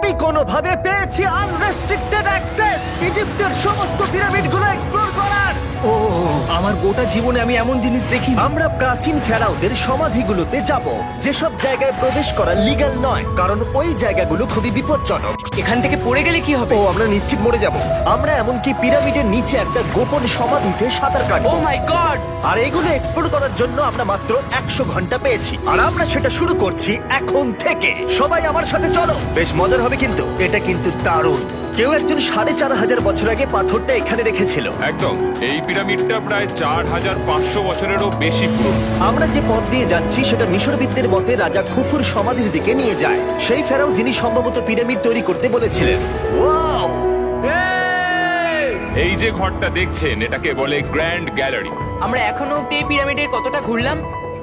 আমি কোনোভাবে পেয়েছি আনরেস্ট্রিক্টেড অ্যাক্সেস ইজিপ্টের সমস্ত পিরামিডগুলো এক্সপ্লোর করার। ও আমার গোটা জীবনে আমি এমন জিনিস দেখিনি। আমরা প্রাচীন ফেরাওদের সমাধিগুলোতে যাব, যেসব জায়গায় প্রবেশ করা লিগ্যাল নয়, কারণ ওই জায়গাগুলো খুবই বিপজ্জনক। এখান থেকে পড়ে গেলে কি হবে? ও আমরা নিশ্চিত মরে যাব। আমরা এমনকি পিরামিডের নিচে একটা গোপন সমাধিতে সাঁতার ও কাটবো। মাই গড! আর এগুলো এক্সপ্লোর করার জন্য আমরা মাত্র 100 ঘন্টা পেয়েছি, আর আমরা সেটা শুরু করছি এখন থেকে। সবাই আমার সাথে চলো, বেশ মজার হবে কিন্তু। এটা কিন্তু দারুণ। কেউ একজন 4500 বছর আগে পাথরটা এখানে রেখেছিল। একদম, এই পিরামিডটা প্রায় 4500 বছরেরও বেশি পুরনো। আমরা যে পথ দিয়ে যাচ্ছি সেটা মিশরবিদদের মতে রাজা খুফুর সমাধির দিকে নিয়ে যায়, সেই ফেরাও যিনি সম্ভবত পিরামিড তৈরি করতে বলেছিলেন। ওয়াও! এই যে ঘরটা দেখছেন, এটাকে বলে গ্র্যান্ড গ্যালারি। আমরা এখনো অব্দি এই পিরামিডের কতটা ঘুরলাম?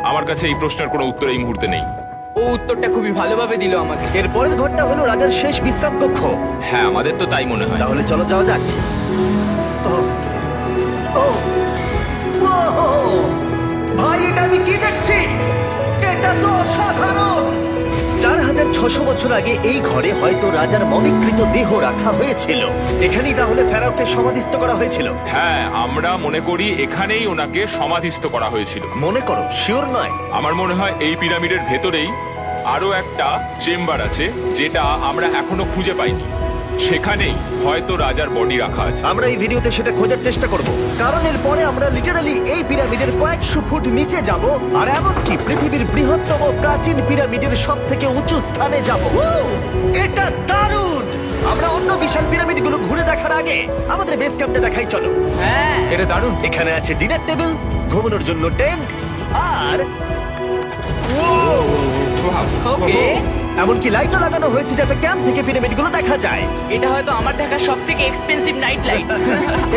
আমার কাছে এই প্রশ্নের কোনো উত্তর এই মুহূর্তে নেই। ও উত্তরটা খুবই ভালোভাবে দিল আমাকে। এর পরের ঘরটা হলো রাজার শেষ বিশ্রাম কক্ষ। হ্যাঁ, আমাদের তো তাই মনে হয়। তাহলে চলো যাওয়া যাক। ও, ও, ও, ভাই এটা আমি কি দেখছি? এটা তো অসাধারণ। 4600 বছর আগে এই ঘরে হয়তো রাজার মমিকৃত দেহ রাখা হয়েছিল। এখানেই তাহলে ফেরাওকে সমাধিস্থ করা হয়েছিল। হ্যাঁ, আমরা মনে করি এখানেই ওনাকে সমাধিস্থ করা হয়েছিল। মনে করো, শিওর নয়। আমার মনে হয় এই পিরামিডের ভেতরেই আরো একটা চেম্বার আছে, যেটা আমরা এখনো খুঁজে পাইনি। সেখানেই হয়তো রাজার বডি রাখা আছে। আমরা এই ভিডিওতে সেটা খোঁজার চেষ্টা করব, কারণ এর পরে আমরা লিটারালি এই পিরামিডের কয়েকশো ফুট নিচে যাব, আর এমনকি পৃথিবীর বৃহত্তম প্রাচীন পিরামিডের সব থেকে উঁচু স্থানে যাব। এটা দারুণ! আমরা অন্য বিশাল পিরামিডগুলো ঘুরে দেখার আগে আমাদের বেস ক্যাম্পটা দেখাই চলো। হ্যাঁ, এটা দারুণ। এখানে আছে ডিনার টেবিল, ঘুমানোর জন্য টেন্ট, আর ওকে। এমনকি লাইটও লাগানো হয়েছে যাতে ক্যাম্প থেকে পিরামিডগুলো দেখা যায়। এটা হয়তো আমার দেখা সবথেকে এক্সপেন্সিভ নাইট লাইট।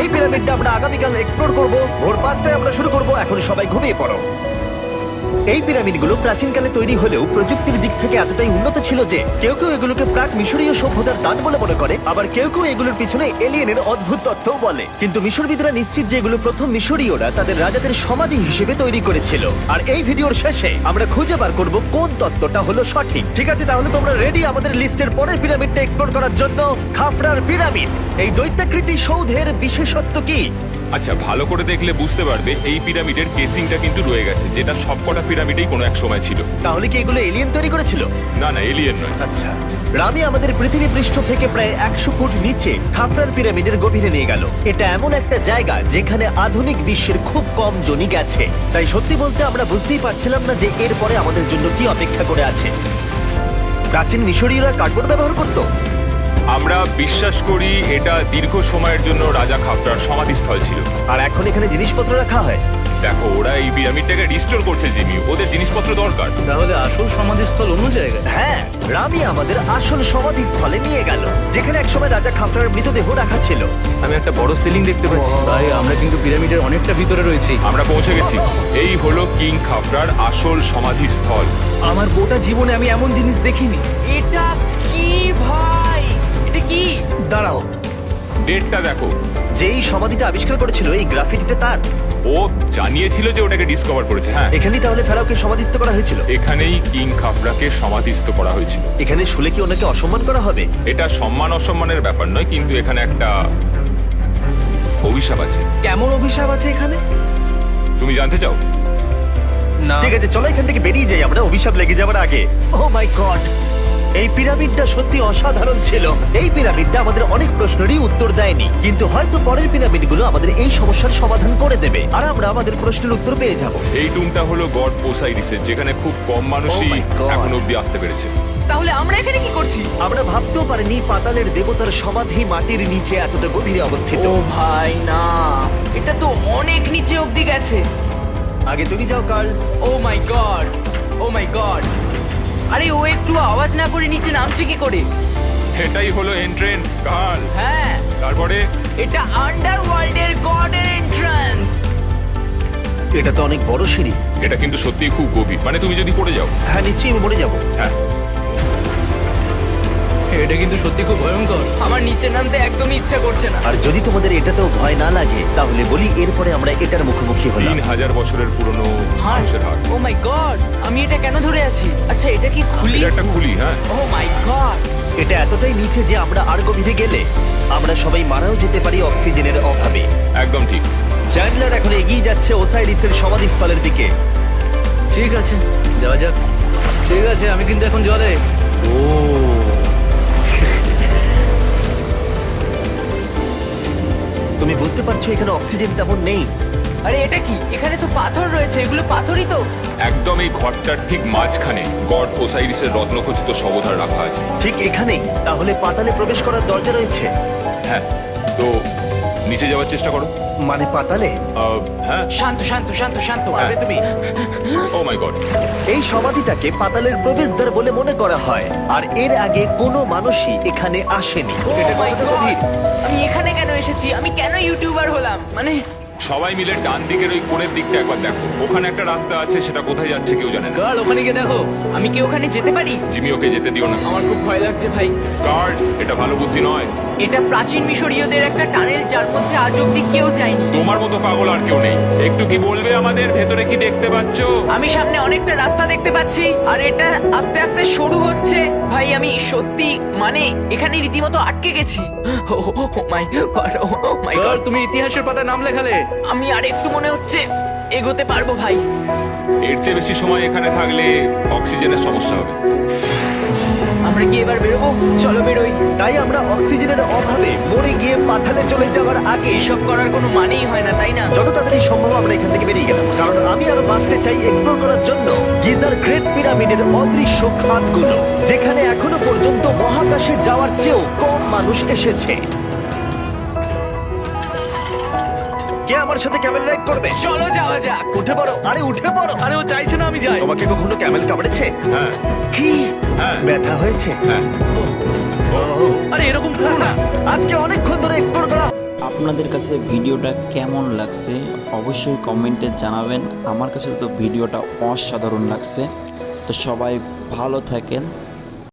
এই পিরামিডটা আমরা আগামীকাল এক্সপ্লোর করব। ভোর 5টায় আমরা শুরু করব। এখন সবাই ঘুমিয়ে পড়ো। এই পিরামিডগুলো প্রাচীনকালে তৈরি হলেও প্রযুক্তির দিক থেকে এতটাই উন্নত ছিল যে কেউ কেউ এগুলোকে প্রাক মিশরীয় সভ্যতার দান বলে মনে করে, আবার কেউ কেউ এগুলোর পিছনে এলিয়েনের অদ্ভুত তথ্য বলে। কিন্তু মিশরবিদরা নিশ্চিত যে এগুলো প্রথম মিশরীয়রা তাদের রাজাদের সমাধি হিসেবে তৈরি করেছিল। আর এই ভিডিওর শেষে আমরা খুঁজে বার করব কোন তত্ত্বটা হলো সঠিক। ঠিক আছে, তাহলে তোমরা রেডি আমাদের লিস্টের পরের পিরামিডটা এক্সপ্লোর করার জন্য? খাফরার পিরামিড। এই দৈত্যাকৃতি সৌধের বিশেষত্ব কি? আচ্ছা, ভালো করে দেখলে বুঝতে পারবে এই পিরামিডের কেসিংটা কিন্তু রয়ে গেছে, যেটা সবকটা পিরামিডেই কোনো এক সময় ছিল। তাহলে কি এগুলো এলিয়েন তৈরি করেছিল? না না, এলিয়েন নয়। আচ্ছা, রামি আমাদের পৃথিবী পৃষ্ঠ থেকে প্রায় 100 ফুট নিচে খাফরার পিরামিডের গভীরে নিয়ে গেল। এটা এমন একটা জায়গা যেখানে আধুনিক বিশ্বের খুব কম জনই গেছে। তাই সত্যি বলতে আমরা বুঝতেই পারছিলাম না যে এরপরে আমাদের জন্য কি অপেক্ষা করে আছে। প্রাচীন মিশরীয়রা কার্ডবোর্ড ব্যবহার করত। আমরা বিশ্বাস করি এটা দীর্ঘ সময়ের জন্য রাজা খাফরার সমাধিস্থল ছিল। আর এখন এখানে জিনিসপত্র রাখা হয়। দেখো, ওরা এই পিরামিডটাকে রিস্টোর করছে জিমি, ওদের জিনিসপত্র দরকার। তাহলে আসল সমাধিস্থল অন্য জায়গায়? হ্যাঁ, রামি আমাদের আসল সমাধিস্থলে নিয়ে গেল, যেখানে একসময় রাজা খাফরার মৃতদেহ রাখা ছিল। আমি একটা বড় সিলিং দেখতে পাচ্ছি। ভাই, আমরা কিন্তু পিরামিডের অনেকটা ভিতরে রয়েছি। আমরা পৌঁছে গেছি। এই হলো কিং খাফরার আসল সমাধিস্থল। আমার গোটা জীবনে আমি এমন জিনিস দেখিনি। এটা কি ভাই? এটা কি? দাঁড়াও, ডেটটা দেখো। যেই সমাধিটা আবিষ্কার করেছিল এই গ্রাফিটিটা তার। ও জানিয়েছিল যে ওটাকে ডিসকভার করেছে। হ্যাঁ, এখানেই তাহলে ফেরাওকে সমাধিস্থ করা হয়েছিল। এখানেই কিং খাফরাকে সমাধিস্থ করা হয়েছিল। এখানে শুলে কি ওনাকে অসম্মান করা হবে? এটা সম্মান অসম্মানের ব্যাপার নয়, কিন্তু এখানে একটা অভিশাপ আছে। কেমন অভিশাপ আছে এখানে? তুমি জানতে চাও? না। ঠিক আছে, চলো এখান থেকে বেরিয়ে যাই আমরা অভিশাপ লেগে যাবার আগে। ও মাই গড, এই পিরামিডটা সত্যি অসাধারণ ছিল। এই পিরামিডটা আমাদের অনেক প্রশ্নেরই উত্তর দেয়নি, কিন্তু হয়তো পরের পিরামিডগুলো আমাদের এই সমস্যার সমাধান করে দেবে, আর আমরা আমাদের প্রশ্নের উত্তর পেয়ে যাব। এই টুমটা হলো গড ওসাইরিসের, যেখানে খুব কম মানুষই Oh my God. এখন অব্দি আসতে পেরেছে। তাহলে আমরা এখানে কি করছি? আমরা ভাবতেও পারিনি পাতালের দেবতার সমাধি মাটির নিচে এতটা গভীরে অবস্থিত। ও ভাই না, এটা তো অনেক নিচে অব্দি গেছে। আগে তুমি যাও curl. O my God, oh my god. আরে ও একটু আওয়াজ না করে নিচে নামছে কি করে? এটাই হলো এন্ট্রেন্স কাল। হ্যাঁ, তারপরে এটা আন্ডারওয়ার্ল্ডের গডের এন্ট্রান্স। এটা তো অনেক বড় সিঁড়ি। এটা কিন্তু সত্যিই খুব গভীর, মানে তুমি যদি পড়ে যাও। হ্যাঁ, নিশ্চয়ই আমি মরে যাবো। হ্যাঁ, এটা কিন্তু সত্যি খুব ভয়ঙ্কর। আমার নিচে নামতে একদমই ইচ্ছা করছে না। আর যদি তোমাদের এটাতেও ভয় না লাগে তাহলে বলি এরপরে আমরা এটার মুখোমুখি হলাম। 3000 বছরের পুরনো হার্ট, মানুষের হাট। ও মাই গড, আমি এটা কেন ধরে আছি? আচ্ছা, এটা কি খুলি? এটা একটা খুলি। হ্যাঁ, ও মাই গড, এটা এতটাই নিচে যে আমরা আর গভীরে গেলে আমরা সবাই মারাও যেতে পারি অক্সিজেনের অভাবে। একদম ঠিক। চ্যান্ডলার এখন এগিয়ে যাচ্ছে ওসাইরিসের সমাধিস্থলের দিকে। ঠিক আছে, যাওয়া যাক। ঠিক আছে, আমি কিন্তু এখন জলে। ও তুমি বুঝতে পারছো এখানে অক্সিজেন তেমন নেই। আরে এটা কি? এখানে তো পাথর রয়েছে, এগুলো পাথরই তো। একদম এই ঘরটার ঠিক মাঝখানে গড ওসাইরিসের রত্নখচিত শবধার রাখা আছে। ঠিক এখানেই তাহলে পাতালে প্রবেশ করার দরজা রয়েছে। হ্যাঁ, তো নিচে যাওয়ার চেষ্টা করো। মানে পাতালে? হ্যাঁ। শান্ত শান্ত শান্ত শান্ত। পারবে তুমি? ও মাই গড। এই সমাধিটাকে পাতালের প্রবেশদ্বার বলে মনে করা হয়, আর এর আগে কোনো মানুষই এখানে আসেনি। Oh এটা my কতটা God! গভীর? আমি এখানে কেন এসেছি? আমি কেন ইউটিউবার হলাম? মানে সবাই মিলে ডান দিকের ওই কোণের দিকটা একবার দেখো। ওখানে একটা রাস্তা আছে, সেটা কোথায় যাচ্ছে কেউ জানে না। গার্ল, ওখানে গিয়ে দেখো। আমি কি ওখানে যেতে পারি? জিমি, ওকে যেতে দিও না। আমার খুব ভয় লাগছে ভাই। গার্ড, এটা ভালো বুদ্ধি নয়। এটা প্রাচীন মিশরীয়দের একটা টানেল, যার মধ্যে আজ অব্দি কেউ যায়নি। তোমার মতো পাগল আর কেউ নেই। একটু কি বলবে আমাদের ভেতরে কি দেখতে পাচ্ছ? আমি সামনে অনেকটা রাস্তা দেখতে পাচ্ছি, আর এটা আস্তে আস্তে সরু হচ্ছে। ভাই আমি সত্যি মানে এখানে রীতিমতো আটকে গেছি। Oh my God, oh my girl, God. তুমি ইতিহাসের পাতায় নাম লেখালে। আমি আর একটু মনে হচ্ছে এগোতে পারবো ভাই। এর চেয়ে বেশি সময় এখানে থাকলে অক্সিজেনের সমস্যা হবে। আমরা কি এবার বেরোবো? চলো বেরোই। তাই আমরা অক্সিজেনের অভাবে মরে গিয়ে পাতালে চলে যাওয়ার আগে এসব করার কোনো মানেই হয় না, তাই না? যত তাড়াতাড়ি সম্ভব আমরা এখান থেকে বেরিয়ে গেলাম, কারণ আমি আরো বাঁচতে চাই এক্সপ্লোর করার জন্য গিজার গ্রেট পিরামিডের অদৃশ্য খাতগুলো, যেখানে এখনো পর্যন্ত মহাকাশে যাওয়ার চেয়েও কম মানুষ এসেছে। কে আমার সাথে ক্যামেল রাইড করবে? চলো যাওয়া যাক। উঠে পড়ো, আরে উঠে পড়ো। আরে ও চাইছে না আমি যাই। তোমাকে কখনো ক্যামেল কামড়েছে? হ্যাঁ, কি হ্যাঁ, ব্যথা হয়েছে? হ্যাঁ। আরে এরকম করো না। আজকে অনেকক্ষণ ধরে এক্সপ্লোর করা। আপনাদের কাছে ভিডিওটা কেমন লাগছে অবশ্যই কমেন্টে জানাবেন। আমার কাছে তো ভিডিওটা অসাধারণ লাগছে। তো সবাই ভালো থাকেন।